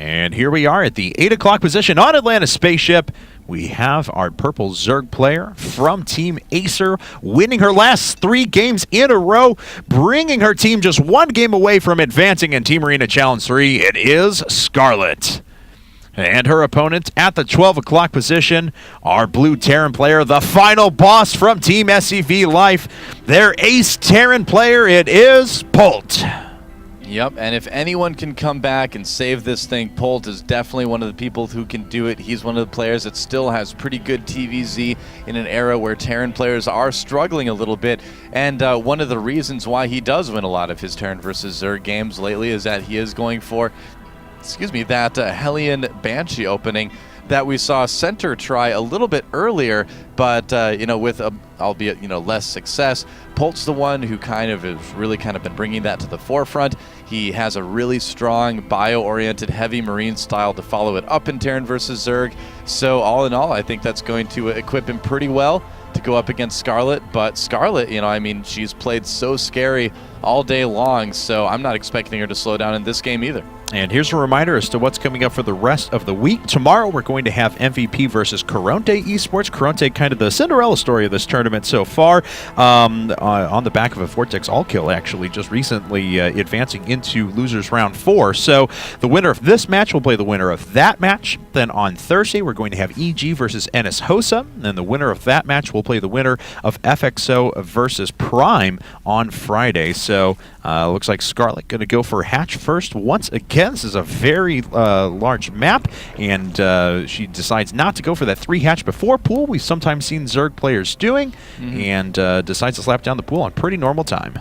And here we are at the 8 o'clock position on Atlantis Spaceship. We have our purple Zerg player from Team Acer winning her last 3 games in a row, bringing her team just 1 game away from advancing in Team Arena Challenge 3. It is Scarlett. And her opponent at the 12 o'clock position, our blue Terran player, the final boss from Team SCV Life, their ace Terran player, it is Polt. Yep, and if anyone can come back and save this thing, Polt is definitely one of the people who can do it. He's one of the players that still has pretty good TVZ in an era where Terran players are struggling a little bit. And one of the reasons why he does win a lot of his Terran versus Zerg games lately is that he is going for, that Hellion Banshee opening that we saw Center try a little bit earlier, but with albeit less success. Polt's the one who has really been bringing that to the forefront. He has a really strong bio-oriented heavy marine style to follow it up in Terran versus Zerg. So all in all, I think that's going to equip him pretty well to go up against Scarlett. But Scarlett, she's played so scary all day long, so I'm not expecting her to slow down in this game either. And here's a reminder as to what's coming up for the rest of the week. Tomorrow we're going to have MVP versus Coronte Esports. Coronte, kind of the Cinderella story of this tournament so far, on the back of a Vortex all-kill, actually, just recently advancing into losers round 4. So the winner of this match will play the winner of that match. Then on Thursday we're going to have EG versus Enes Hosa, and the winner of that match will play the winner of FXO versus Prime on Friday. So looks like Scarlett going to go for Hatch first once again. This is a very large map, and she decides not to go for that 3 hatch before pool we've sometimes seen Zerg players doing, and decides to slap down the pool on pretty normal time.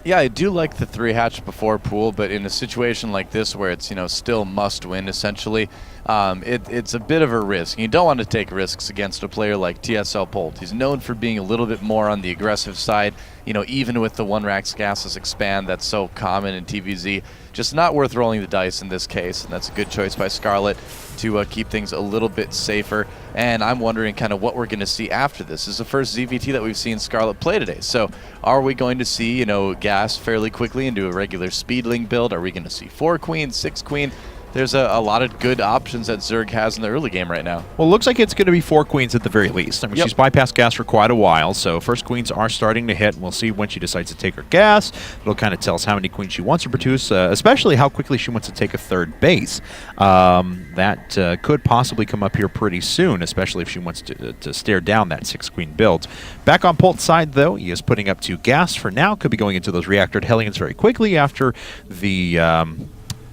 Yeah, I do like the 3 hatch before pool, but in a situation like this where it's still must win essentially, it's a bit of a risk. You don't want to take risks against a player like TSL.Polt. He's known for being a little bit more on the aggressive side, even with the 1-Rax gases expand that's so common in TVZ. Just not worth rolling the dice in this case, and that's a good choice by Scarlett to keep things a little bit safer. And I'm wondering what we're going to see after this. This is the first ZVT that we've seen Scarlett play today. So are we going to see, gas fairly quickly into a regular speedling build? Are we going to see 4 queen, 6 queen? There's a lot of good options that Zerg has in the early game right now. Well, it looks like it's going to be 4 queens at the very least. I mean, she's bypassed gas for quite a while, so first queens are starting to hit, and we'll see when she decides to take her gas. It'll kind of tell us how many queens she wants to produce, especially how quickly she wants to take a 3rd base. That could possibly come up here pretty soon, especially if she wants to stare down that 6-queen build. Back on Polt's side, though, he is putting up 2 gas for now. Could be going into those reactored Hellions very quickly after the...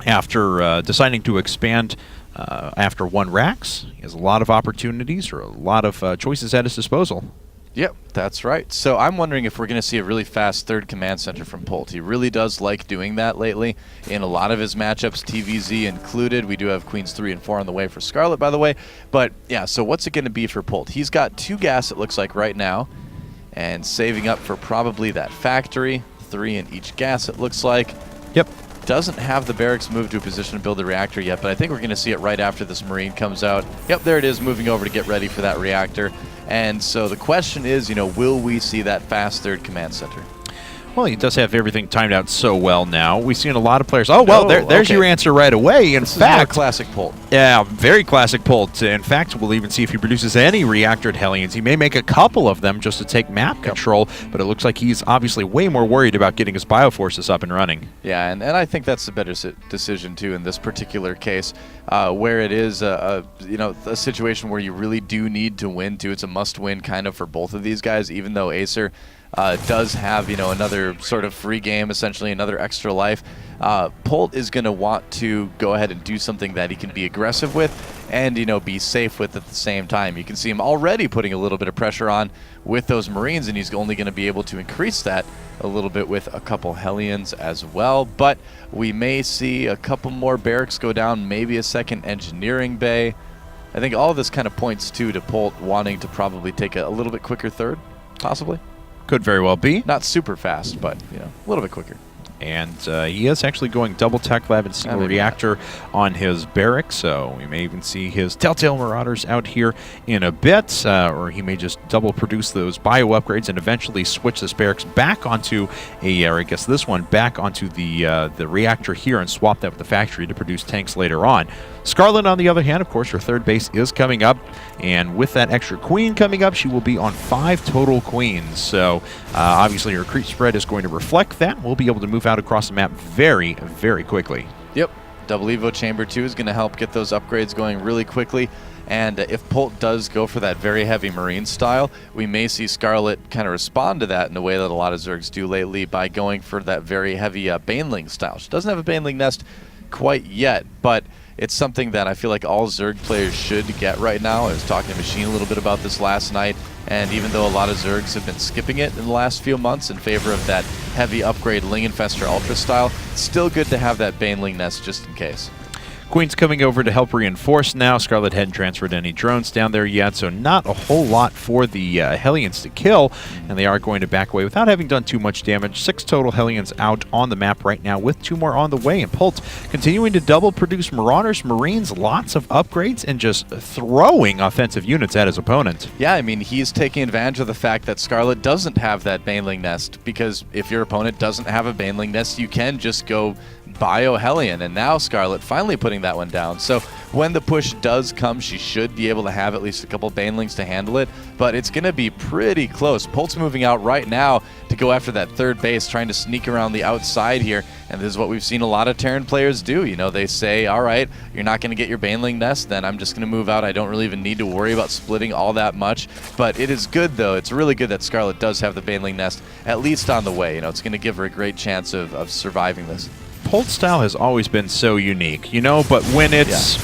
After deciding to expand after 1-Rax. He has a lot of opportunities, or a lot of choices at his disposal. Yep, that's right. So I'm wondering if we're going to see a really fast 3rd command center from Polt. He really does like doing that lately in a lot of his matchups, TVZ included. We do have queens 3 and 4 on the way for Scarlett, by the way. But yeah, so what's it going to be for Polt? He's got 2 gas, it looks like, right now, and saving up for probably that factory. 3 in each gas, it looks like. Yep. Doesn't have the barracks moved to a position to build the reactor yet, but I think we're going to see it right after this Marine comes out. Yep, there it is, moving over to get ready for that reactor. And so the question is, will we see that fast 3rd command center? Well, he does have everything timed out so well now. We've seen a lot of players. Oh, well, there's your answer right away. In fact, classic Polt. Yeah, very classic Polt. In fact, we'll even see if he produces any reactored Hellions. He may make a couple of them just to take map control, but it looks like he's obviously way more worried about getting his bioforces up and running. Yeah, and I think that's the better decision, too, in this particular case, where it is a situation where you really do need to win, too. It's a must-win kind of for both of these guys, even though Acer does have, another sort of free game, essentially another extra life. Polt is going to want to go ahead and do something that he can be aggressive with and, be safe with at the same time. You can see him already putting a little bit of pressure on with those Marines, and he's only going to be able to increase that a little bit with a couple Hellions as well. But we may see a couple more barracks go down, maybe a 2nd engineering bay. I think all of this kind of points to Polt wanting to probably take a little bit quicker 3rd, possibly. Could very well be. Not super fast, but a little bit quicker. And he is actually going double tech lab and single reactor on his barracks, so we may even see his Telltale Marauders out here in a bit, or he may just double produce those bio upgrades and eventually switch this barracks back onto or I guess this one back onto the reactor here and swap that with the factory to produce tanks later on. Scarlett, on the other hand, of course, her third base is coming up, and with that extra queen coming up, she will be on 5 total queens. So obviously her creep spread is going to reflect that. We'll be able to move out across the map very, very quickly. Yep. Double Evo Chamber 2 is going to help get those upgrades going really quickly. And if Polt does go for that very heavy Marine style, we may see Scarlett kind of respond to that in the way that a lot of Zergs do lately by going for that very heavy Baneling style. She doesn't have a Baneling nest quite yet, but it's something that I feel like all Zerg players should get right now. I was talking to Machine a little bit about this last night, and even though a lot of Zergs have been skipping it in the last few months in favor of that heavy upgrade Lingenfester Ultra style, it's still good to have that Baneling nest just in case. Queen's coming over to help reinforce now. Scarlett hadn't transferred any drones down there yet, so not a whole lot for the Hellions to kill, and they are going to back away without having done too much damage. 6 total Hellions out on the map right now, with 2 more on the way, and Polt continuing to double produce Marauders, Marines, lots of upgrades, and just throwing offensive units at his opponent. Yeah, I mean, he's taking advantage of the fact that Scarlett doesn't have that Baneling nest, because if your opponent doesn't have a Baneling nest, you can just go bio Hellion, and now Scarlett finally putting that one down. So when the push does come, she should be able to have at least a couple Banelings to handle it, but it's going to be pretty close. Polt's moving out right now to go after that third base, trying to sneak around the outside here, and this is what we've seen a lot of Terran players do. You know, they say, all right, you're not going to get your Baneling nest, then I'm just going to move out. I don't really even need to worry about splitting all that much, but it is good, though. It's really good that Scarlett does have the Baneling nest at least on the way. You know, it's going to give her a great chance of surviving this. Polt's style has always been so unique, you know, but when it's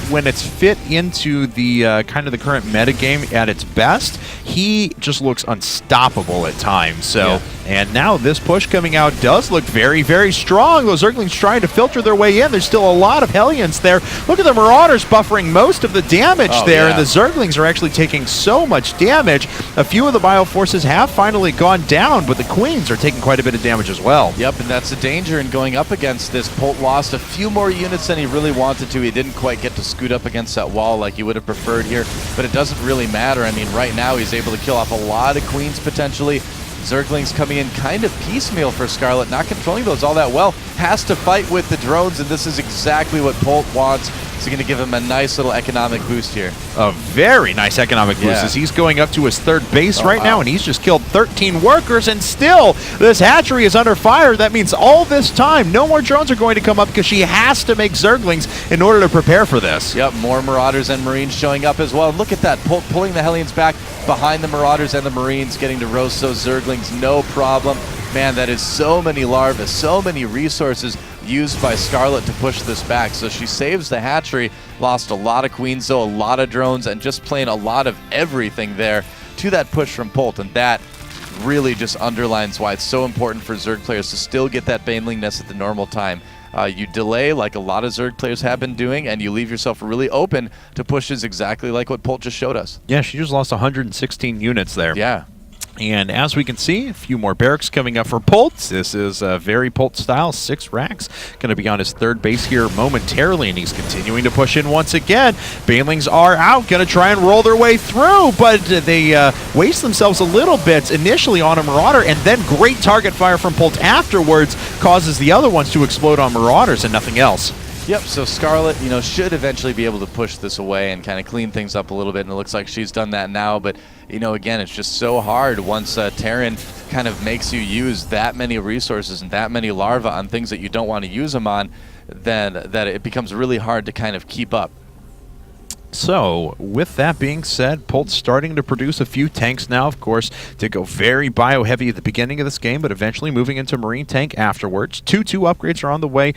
fit into the kind of the current metagame at its best, he just looks unstoppable at times. So, and now this push coming out does look very, very strong. Those Zerglings trying to filter their way in. There's still a lot of Hellions there. Look at the Marauders buffering most of the damage there, and the Zerglings are actually taking so much damage. A few of the Bioforces have finally gone down, but the Queens are taking quite a bit of damage as well. Yep, and that's the danger in going up against this. Polt lost a few more units than he really wanted to. He didn't quite get to scoot up against that wall like he would have preferred here, but it doesn't really matter. I mean, right now he's able to kill off a lot of Queens potentially. Zerglings coming in kind of piecemeal for Scarlett, not controlling those all that well. Has to fight with the drones, and this is exactly what Polt wants. It's going to give him a nice little economic boost here. A very nice economic boost as he's going up to his third base right now, and he's just killed 13 workers, and still this hatchery is under fire. That means all this time, no more drones are going to come up because she has to make Zerglings in order to prepare for this. Yep, more Marauders and Marines showing up as well. Look at that, Polt pulling the Hellions back behind the Marauders and the Marines, getting to roast those Zerglings, no problem. Man, that is so many larvae, so many resources used by Scarlett to push this back. So she saves the hatchery, lost a lot of Queens, though, a lot of drones, and just playing a lot of everything there to that push from Polt. And that really just underlines why it's so important for Zerg players to still get that Baneling nest at the normal time. You delay, like a lot of Zerg players have been doing, and you leave yourself really open to pushes exactly like what Polt just showed us. Yeah, she just lost 116 units there. Yeah. And as we can see, a few more barracks coming up for Polt. This is very Polt style. 6 racks. Going to be on his third base here momentarily, and he's continuing to push in once again. Banelings are out, going to try and roll their way through, but they waste themselves a little bit initially on a Marauder, and then great target fire from Polt afterwards causes the other ones to explode on Marauders and nothing else. Yep, so Scarlett, you know, should eventually be able to push this away and kind of clean things up a little bit, and it looks like she's done that now, but, you know, again, it's just so hard once Terran kind of makes you use that many resources and that many larvae on things that you don't want to use them on, then that it becomes really hard to kind of keep up. So, with that being said, Polt's starting to produce a few tanks now, of course, to go very bio-heavy at the beginning of this game, but eventually moving into Marine tank afterwards. 2-2 upgrades are on the way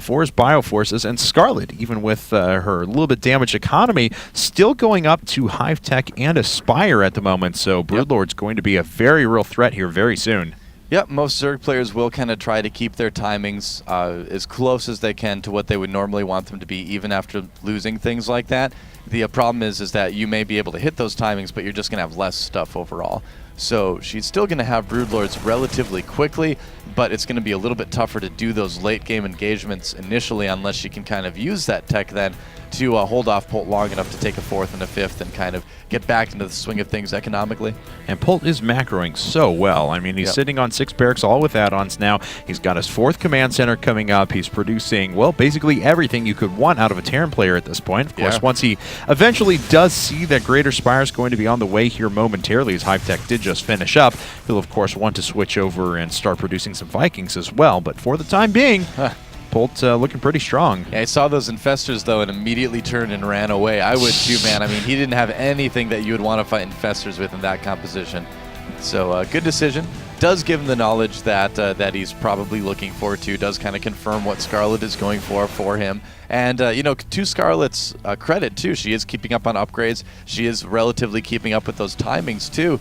for his Bioforces, and Scarlett, even with her little bit damaged economy, still going up to Hive Tech and Aspire at the moment, so Broodlord's going to be a very real threat here very soon. Yep, most Zerg players will kind of try to keep their timings as close as they can to what they would normally want them to be, even after losing things like that. The problem is that you may be able to hit those timings, but you're just going to have less stuff overall. So she's still going to have Broodlords relatively quickly, but it's going to be a little bit tougher to do those late game engagements initially unless she can kind of use that tech then to hold off Polt long enough to take a 4th and a 5th and kind of get back into the swing of things economically. And Polt is macroing so well. I mean, he's sitting on 6 barracks, all with add-ons now. He's got his 4th command center coming up. He's producing, well, basically everything you could want out of a Terran player at this point. Of course, once he eventually does see that Greater Spire is going to be on the way here momentarily, as Hive Tech did just finish up, he'll, of course, want to switch over and start producing some Vikings as well. But for the time being, Polt looking pretty strong. Yeah, I saw those infestors, though, and immediately turned and ran away. I would too, man. I mean, he didn't have anything that you would want to fight infestors with in that composition. So, good decision. Does give him the knowledge that that he's probably looking for, too. Does kind of confirm what Scarlett is going for him. And, you know, to Scarlett's credit, too, she is keeping up on upgrades. She is relatively keeping up with those timings, too.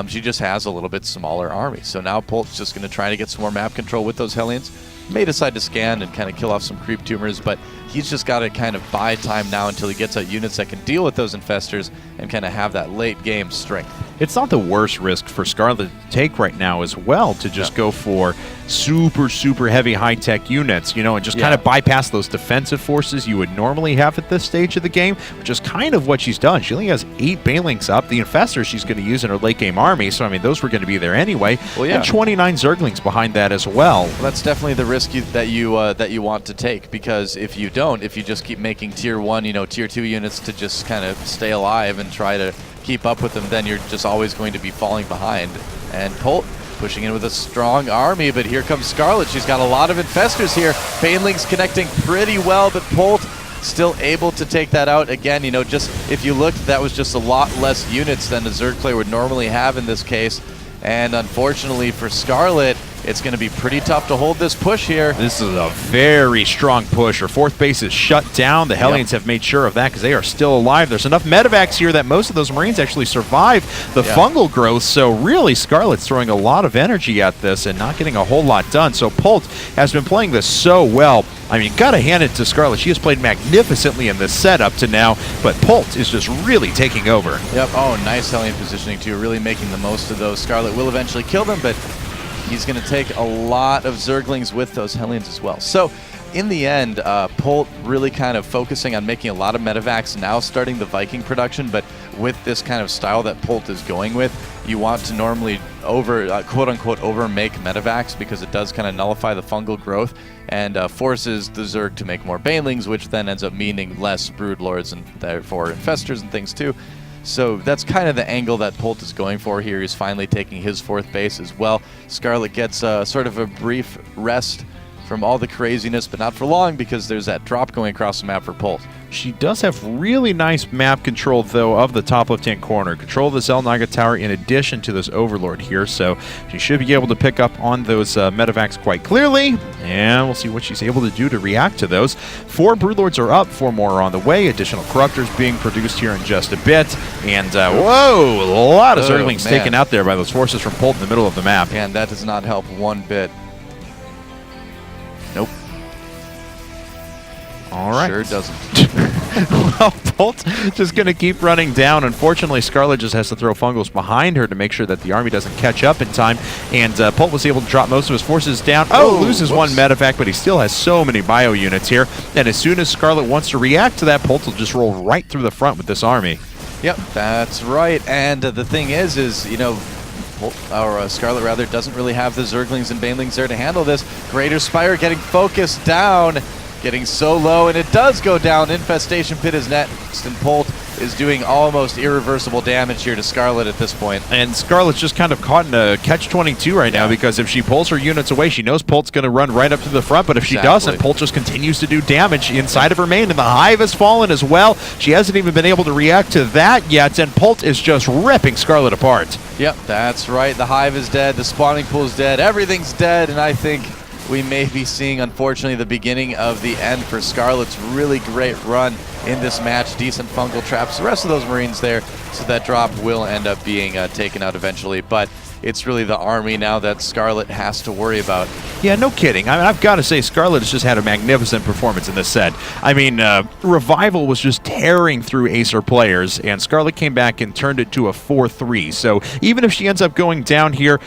She just has a little bit smaller army. So now Polt's just going to try to get some more map control with those Hellions. May decide to scan and kind of kill off some creep tumors, but he's just got to kind of buy time now until he gets out units that can deal with those infestors and kind of have that late game strength. It's not the worst risk for Scarlett to take right now as well, to just go for super heavy high-tech units, you know, and just kind of bypass those defensive forces you would normally have at this stage of the game, which is kind of what she's done. She only has 8 Banelings up. The infestors she's going to use in her late-game army, so I mean, those were going to be there anyway. Well, and 29 Zerglings behind that as well. Well, that's definitely the risk that you want to take, because if you don't, if you just keep making tier 1, you know, tier 2 units to just kind of stay alive and try to keep up with them, then you're just always going to be falling behind. And Polt pushing in with a strong army, but here comes Scarlett. She's got a lot of infestors here. Banelings connecting pretty well, but Polt still able to take that out. Again, you know, just if you looked, that was just a lot less units than a Zerg player would normally have in this case. And unfortunately for Scarlett, it's going to be pretty tough to hold this push here. This is a very strong push. Her 4th base is shut down. The Hellions have made sure of that because they are still alive. There's enough medevacs here that most of those Marines actually survive the fungal growth. So really, Scarlett's throwing a lot of energy at this and not getting a whole lot done. So Polt has been playing this so well. I mean, gotta hand it to Scarlett. She has played magnificently in this setup to now, but Polt is just really taking over. Yep. Oh, nice Hellion positioning too. Really making the most of those. Scarlett will eventually kill them, but he's going to take a lot of Zerglings with those Hellions as well. So in the end, Polt really kind of focusing on making a lot of medevacs, now starting the Viking production, but with this kind of style that Polt is going with, you want to normally quote-unquote over-make medevacs because it does kind of nullify the fungal growth and forces the Zerg to make more Banelings, which then ends up meaning less Broodlords and therefore infestors and things too. So that's kind of the angle that Polt is going for here. He's finally taking his 4th base as well. Scarlett gets sort of a brief rest from all the craziness, but not for long because there's that drop going across the map for Polt. She does have really nice map control, though, of the top left-hand corner. Control of the Xel'Naga Tower in addition to this Overlord here, so she should be able to pick up on those medevacs quite clearly, and we'll see what she's able to do to react to those. 4 Broodlords are up, 4 more are on the way. Additional Corruptors being produced here in just a bit, and whoa, a lot of Zerglings taken out there by those forces from Polt in the middle of the map. And that does not help one bit. Nope. All right. Sure doesn't. Well, Polt just going to keep running down. Unfortunately, Scarlett just has to throw fungals behind her to make sure that the army doesn't catch up in time. And Polt was able to drop most of his forces down. Oh, loses one medevac, but he still has so many bio units here. And as soon as Scarlett wants to react to that, Polt will just roll right through the front with this army. Yep, that's right. And the thing is, you know, Scarlett rather doesn't really have the Zerglings and Banelings there to handle this. Greater Spire getting focused down, getting so low, and it does go down. Infestation Pit is next, and Polt is doing almost irreversible damage here to Scarlett at this point. And Scarlett's just kind of caught in a catch-22 right now, because if she pulls her units away, she knows Polt's going to run right up to the front, but if she doesn't, Polt just continues to do damage inside of her main, and the Hive has fallen as well. She hasn't even been able to react to that yet, and Polt is just ripping Scarlett apart. Yep, that's right. The Hive is dead, the spawning pool is dead, everything's dead, and I think we may be seeing, unfortunately, the beginning of the end for Scarlett's really great run in this match. Decent fungal traps, the rest of those Marines there, so that drop will end up being taken out eventually. But it's really the army now that Scarlett has to worry about. Yeah, no kidding. I mean, I've got to say, Scarlett has just had a magnificent performance in this set. I mean, Revival was just tearing through Acer players, and Scarlett came back and turned it to a 4-3. So even if she ends up going down here,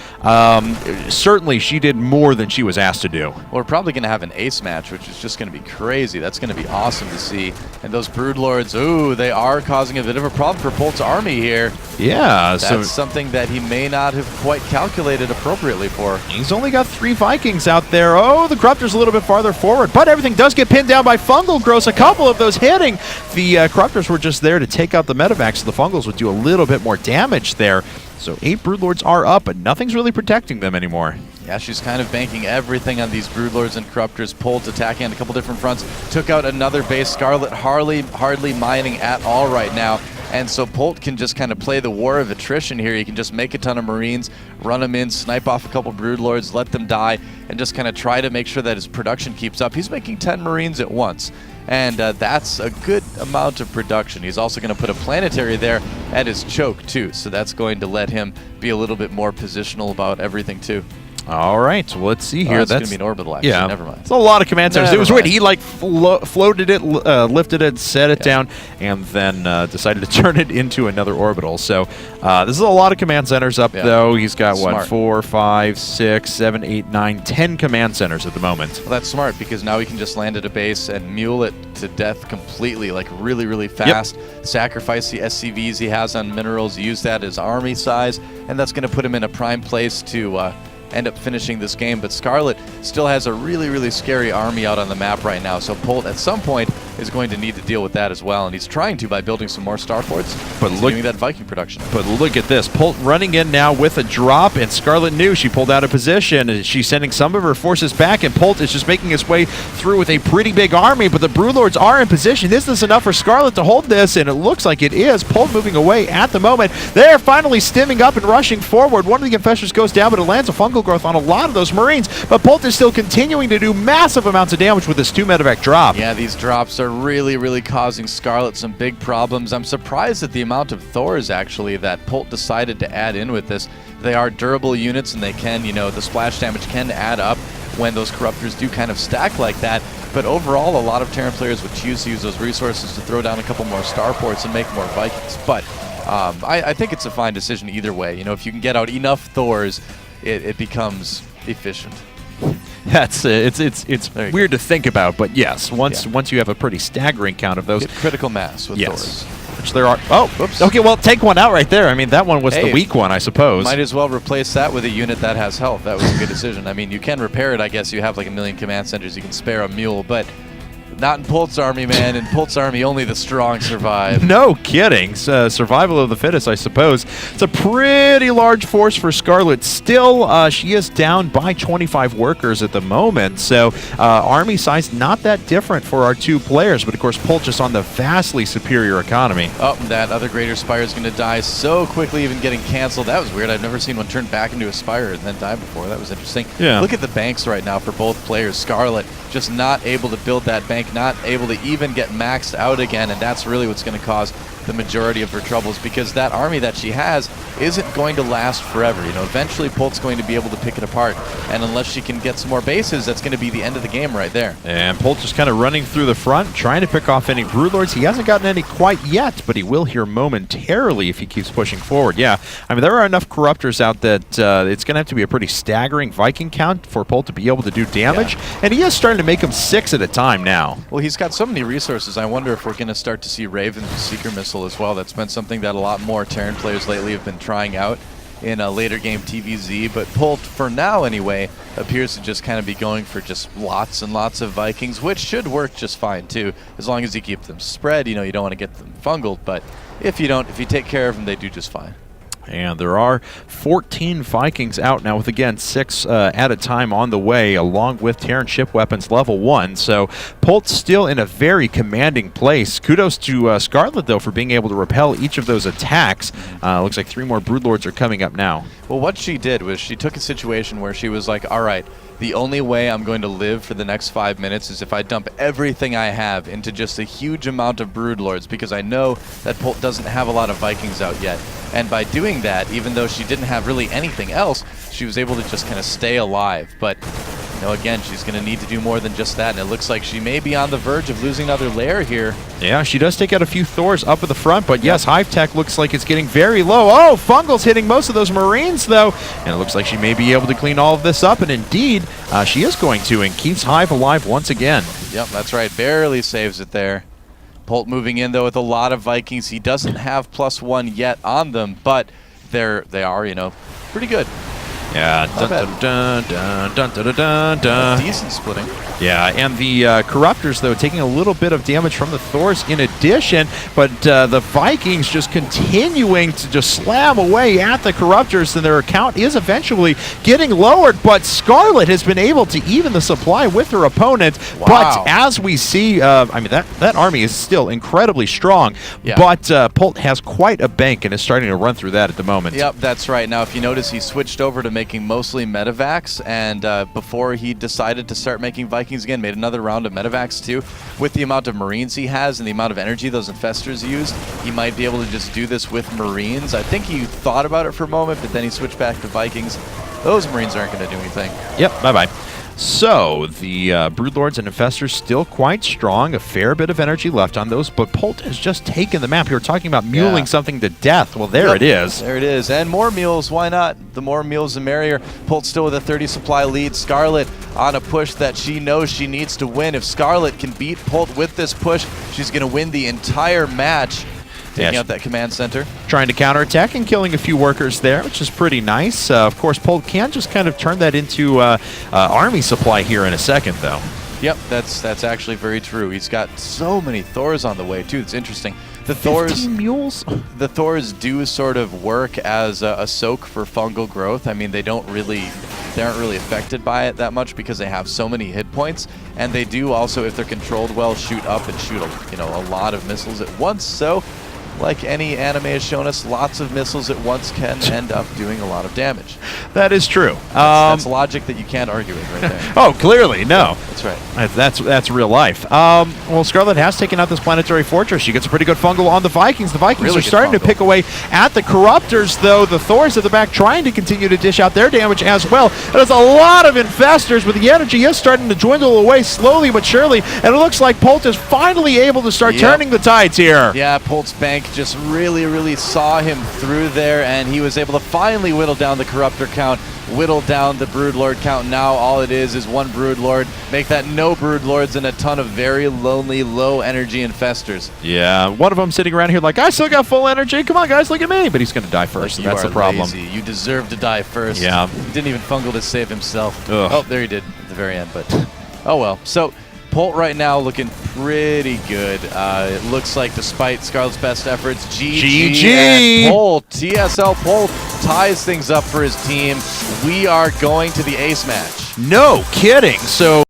certainly she did more than she was asked to do. Well, we're probably going to have an ace match, which is just going to be crazy. That's going to be awesome to see. And those Broodlords, ooh, they are causing a bit of a problem for Polt's army here. Yeah. That's something that he may not have quite calculated appropriately for. He's only got 3 Vikings out there. Oh, the Corruptor's a little bit farther forward, but everything does get pinned down by Fungal Growth. A couple of those hitting. The Corruptors were just there to take out the Medivacs, so the Fungals would do a little bit more damage there. So 8 Broodlords are up, but nothing's really protecting them anymore. Yeah, she's kind of banking everything on these Broodlords and Corruptors. Polt attacking on a couple different fronts. Took out another base. Scarlett hardly mining at all right now. And so Polt can just kind of play the war of attrition here. He can just make a ton of Marines, run them in, snipe off a couple Broodlords, let them die, and just kind of try to make sure that his production keeps up. He's making 10 Marines at once, and that's a good amount of production. He's also going to put a planetary there at his choke, too, so that's going to let him be a little bit more positional about everything, too. All right, well, let's see here. That's going to be an orbital, actually. Yeah, never mind. It's a lot of command centers. It was weird. He like floated it, lifted it, set it down, and then decided to turn it into another orbital. So this is a lot of command centers up, though. He's got, what, 4, 5, 6, 7, 8, 9, 10 command centers at the moment. Well, that's smart, because now he can just land at a base and mule it to death completely, like really, really fast. Yep. Sacrifice the SCVs he has on minerals, use that as army size, and that's going to put him in a prime place to end up finishing this game. But Scarlett still has a really, really scary army out on the map right now, so Polt at some point is going to need to deal with that as well, and he's trying to by building some more starports, but doing that Viking production. But look at this, Polt running in now with a drop, and Scarlett knew she pulled out of position, and she's sending some of her forces back, and Polt is just making his way through with a pretty big army, but the Broodlords are in position. Is this enough for Scarlett to hold this? And it looks like it is. Polt moving away at the moment. They're finally stimming up and rushing forward. One of the Confessors goes down, but it lands a Fungal Growth on a lot of those Marines, but Polt is still continuing to do massive amounts of damage with this 2 medevac drop. Yeah, these drops are really, really causing Scarlett some big problems. I'm surprised at the amount of Thors, actually, that Polt decided to add in with this. They are durable units, and they can, you know, the splash damage can add up when those Corruptors do kind of stack like that. But overall, a lot of Terran players would choose to use those resources to throw down a couple more starports and make more Vikings. But I think it's a fine decision either way. You know, if you can get out enough Thors, it becomes efficient. That's it's weird to think about, but yes, once you have a pretty staggering count of those, get critical mass with Thors. Which there are. Oh, whoops. Okay, well, take one out right there. I mean, that one was the weak one, I suppose. Might as well replace that with a unit that has health. That was a good decision. I mean, you can repair it. I guess you have like 1 million command centers. You can spare a mule, but not in Polt's army, man. In Polt's army, only the strong survive. No kidding. Survival of the fittest, I suppose. It's a pretty large force for Scarlett. Still, she is down by 25 workers at the moment. So, army size not that different for our 2 players. But, of course, Polt just on the vastly superior economy. Oh, that other Greater Spire is going to die so quickly, even getting canceled. That was weird. I've never seen one turn back into a Spire and then die before. That was interesting. Yeah. Look at the banks right now for both players. Scarlett just not able to build that bank, not able to even get maxed out again, and that's really what's going to cause the majority of her troubles, because that army that she has isn't going to last forever. You know, eventually Polt's going to be able to pick it apart, and unless she can get some more bases, that's going to be the end of the game right there. And Polt just kind of running through the front, trying to pick off any Broodlords. He hasn't gotten any quite yet, but he will here momentarily if he keeps pushing forward. Yeah, I mean, there are enough Corruptors out that it's going to have to be a pretty staggering Viking count for Polt to be able to do damage, and he is starting to make them 6 at a time now. Well, he's got so many resources. I wonder if we're going to start to see Raven's Seeker Missile as well. That's been something that a lot more Terran players lately have been trying out in a later game TVZ, but Polt, for now anyway, appears to just kind of be going for just lots and lots of Vikings, which should work just fine too, as long as you keep them spread. You know, you don't want to get them fungled, but if you take care of them, they do just fine. And there are 14 Vikings out now with, again, 6 at a time on the way, along with Terran ship weapons level 1. So Polt's still in a very commanding place. Kudos to Scarlett, though, for being able to repel each of those attacks. Looks like 3 more Broodlords are coming up now. Well, what she did was she took a situation where she was like, all right, the only way I'm going to live for the next 5 minutes is if I dump everything I have into just a huge amount of Broodlords, because I know that Polt doesn't have a lot of Vikings out yet. And by doing doing that, even though she didn't have really anything else. She was able to just kind of stay alive. But, you know, again, she's going to need to do more than just that, and it looks like she may be on the verge of losing another layer here. Yeah, she does take out a few Thors up at the front, but yes, Hive Tech looks like it's getting very low. Oh, Fungal's hitting most of those Marines, though, and it looks like she may be able to clean all of this up, and indeed, she is going to, and keeps Hive alive once again. Yep, that's right. Barely saves it there. Polt moving in, though, with a lot of Vikings. He doesn't have +1 yet on them, but they are, you know, pretty good. Yeah, Decent splitting. Yeah, and the Corruptors, though, taking a little bit of damage from the Thors in addition, but the Vikings just continuing to just slam away at the Corruptors, and their account is eventually getting lowered, but Scarlett has been able to even the supply with her opponent. Wow. But as we see, I mean, that army is still incredibly strong, but Polt has quite a bank and is starting to run through that at the moment. Yep, that's right. Now, if you notice, he switched over to making mostly Medivacs, and before he decided to start making Vikings again, made another round of Medivacs too. With the amount of Marines he has and the amount of energy those Infestors used, he might be able to just do this with Marines. I think he thought about it for a moment, but then he switched back to Vikings. Those Marines aren't going to do anything. Yep, bye-bye. So, the Broodlords and Infestors still quite strong, a fair bit of energy left on those, but Polt has just taken the map. You were talking about muling something to death. Well, there it is. There it is. And more mules, why not? The more mules, the merrier. Polt still with a 30 supply lead. Scarlett on a push that she knows she needs to win. If Scarlett can beat Polt with this push, she's going to win the entire match. Taking out that command center. Trying to counterattack and killing a few workers there, which is pretty nice. Of course, Polt can just kind of turn that into army supply here in a second, though. Yep, that's actually very true. He's got so many Thors on the way, too. It's interesting. The Thors, mules? The Thors do sort of work as a soak for fungal growth. I mean, they aren't really affected by it that much because they have so many hit points, and they do also, if they're controlled well, shoot up and shoot a lot of missiles at once. So, like any anime has shown us, lots of missiles at once can end up doing a lot of damage. That is true. That's logic that you can't argue with right there. Oh, clearly, no. That's right. That's real life. Well, Scarlett has taken out this planetary fortress. She gets a pretty good fungal on the Vikings. The Vikings really are starting to pick away at the Corruptors, though. The Thors at the back trying to continue to dish out their damage as well. There's a lot of Infestors, but the energy is starting to dwindle away slowly but surely, and it looks like Polt is finally able to start turning the tides here. Yeah, Polt's bank just really saw him through there, and he was able to finally whittle down the Corruptor count, whittle down the Broodlord count. Now all it is one Broodlord. Make that no Broodlords and a ton of very lonely, low energy Infestors. Yeah, one of them sitting around here like, I still got full energy. Come on, guys, look at me. But he's going to die first, and that's the problem. Lazy. You deserve to die first. Yeah. He didn't even fungal to save himself. Ugh. Oh, there he did at the very end, but oh well. So Polt right now looking pretty good. It looks like despite Scarlett's best efforts, GG and Polt, TSL.Polt ties things up for his team. We are going to the ace match. No kidding. So